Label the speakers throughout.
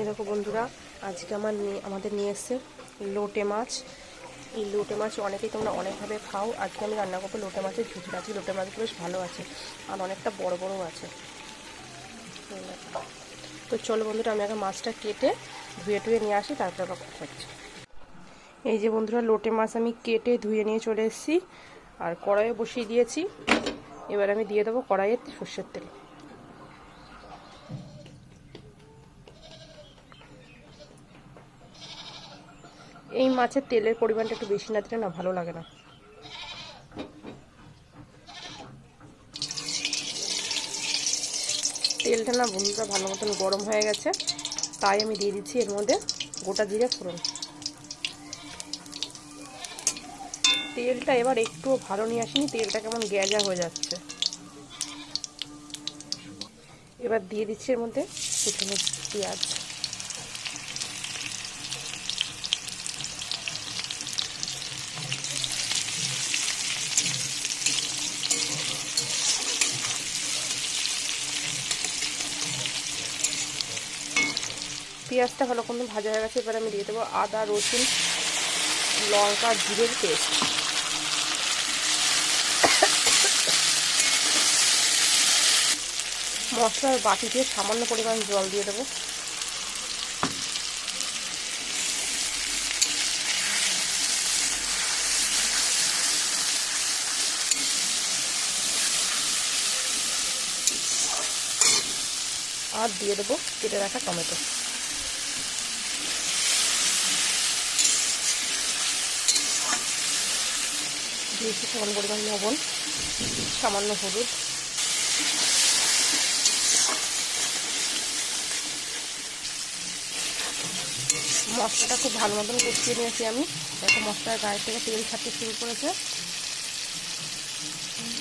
Speaker 1: এই দেখো বন্ধুরা, আজকে আমাদের নিয়ে এসছে লোটে মাছ। এই লোটে মাছ অনেকেই তোমরা অনেকভাবে খাও। আজকে আমি রান্না করবো লোটে মাছের ঝুঁঝি। আজকে লোটে মাছগুলো বেশ ভালো আছে আর অনেকটা বড় বড়ও আছে। তো চলো বন্ধুরা, আমি আগে মাছটা কেটে ধুয়ে টুয়ে নিয়ে আসি, তারপরে আবার কথা হচ্ছে। এই যে বন্ধুরা, লোটে মাছ আমি কেটে ধুয়ে নিয়ে চলে এসেছি আর কড়াইয়ে বসিয়ে দিয়েছি। এবার আমি দিয়ে দেবো কড়াইয়ে সর্ষের তেল। এই মাছের তেলের পরিমাণটা একটু বেশি না দিলে না ভালো লাগে না। তেলটা না বন্ধুরা ভালো মতন গরম হয়ে গেছে, তাই আমি দিয়ে দিচ্ছি এর মধ্যে গোটা জিরে ফোড়ন। তেলটা এবার একটু ভালো নিয়ে আসেনি, তেলটা কেমন গ্যাজা হয়ে যাচ্ছে। এবার দিয়ে দিচ্ছি এর মধ্যে কুচনো পেঁয়াজ। পেঁয়াজটা ভালো করে ভাজা হয়ে গেছে। এবার আমি দিয়ে দেবো আদা রসুন লঙ্কা জিরের পেস্ট। মশলার বাটি দিয়ে সামান্য পরিমাণ জল দিয়ে দেবো। আর দিয়ে দেবো কেটে রাখা টমেটো। দিয়েছি সামান্য পরিমাণ লবণ, সামান্য হলুদ। মশলাটা খুব ভালো মতন কষিয়ে নিয়েছি আমি। দেখো মশলার গায়ে থেকে তেল ছাড়তে শুরু করেছে,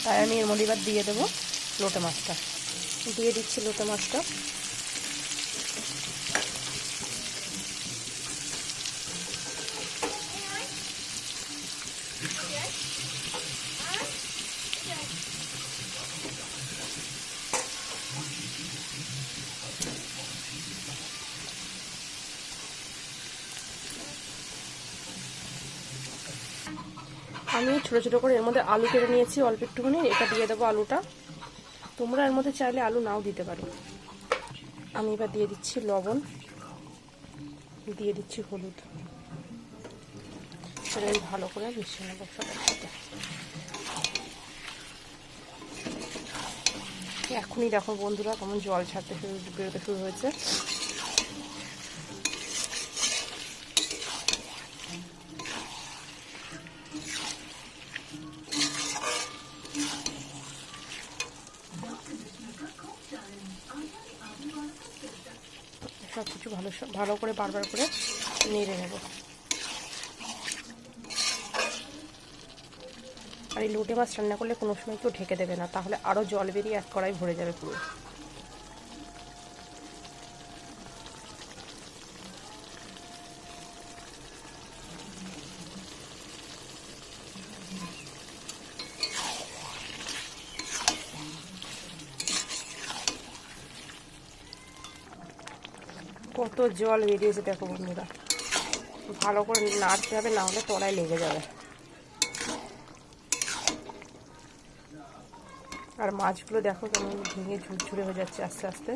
Speaker 1: তাই আমি এর মধ্যে এবার দিয়ে দেবো লোটে মাছটা। দিয়ে দিচ্ছি লোটে মাছটা। আমি ছোটো ছোটো করে এর মধ্যে আলু কেটে নিয়েছি অল্প একটুখানি। এটা দিয়ে দেবো আলুটা। তোমরা এর মধ্যে চাইলে আলু নাও দিতে পারো। আমি এবার দিয়ে দিচ্ছি লবণ, দিয়ে দিচ্ছি হলুদ। সেটা আমি ভালো করে মিশিয়ে নেবো সবার সাথে। এখনই দেখো বন্ধুরা কেমন জল ছাড়তে বেরোতে শুরু হয়েছে। সব কিছু ভালো করে বারবার করে নেড়ে নেব। আর এই লোটে মাছ রান্না করলে কোনো সময় কেউ ঢেকে দেবে না, তাহলে আরও জল বেরিয়ে এক কড়াই ভরে যাবে পুরো। কত জল বেরিয়েছে দেখো বন্ধুরা। ভালো করে নাড়তে হবে, না হলে তলায় লেগে যাবে। আর মাছগুলো দেখো কেমন ভেঙে ঝুরঝুরে হয়ে যাচ্ছে আস্তে আস্তে।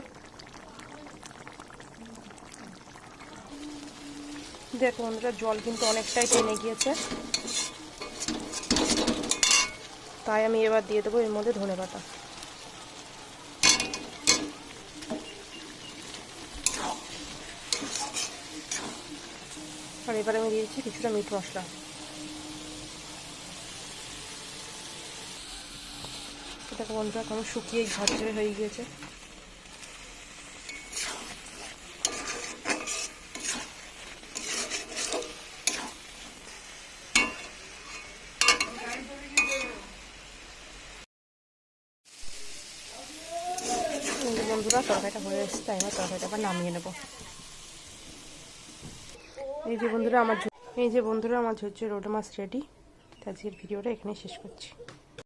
Speaker 1: দেখো বন্ধুরা, জল কিন্তু অনেকটাই টেনে গিয়েছে, তাই আমি এবার দিয়ে দেবো এর মধ্যে ধনেপাতা। আর এবার আমি দিয়ে দিচ্ছি কিছুটা মিট মশলা। দেখো বন্ধুরা কেমন শুকিয়ে ঝরঝরে হয়ে গিয়েছে। বন্ধুরা তরকারিটা হয়ে এসেছে, তাই না তরকারিটা আবার নামিয়ে নেব। এই যে বন্ধুরা আমার ঝরঝরে লোটে মাছ রেডি। আজকের ভিডিওটা এখানেই শেষ করছি।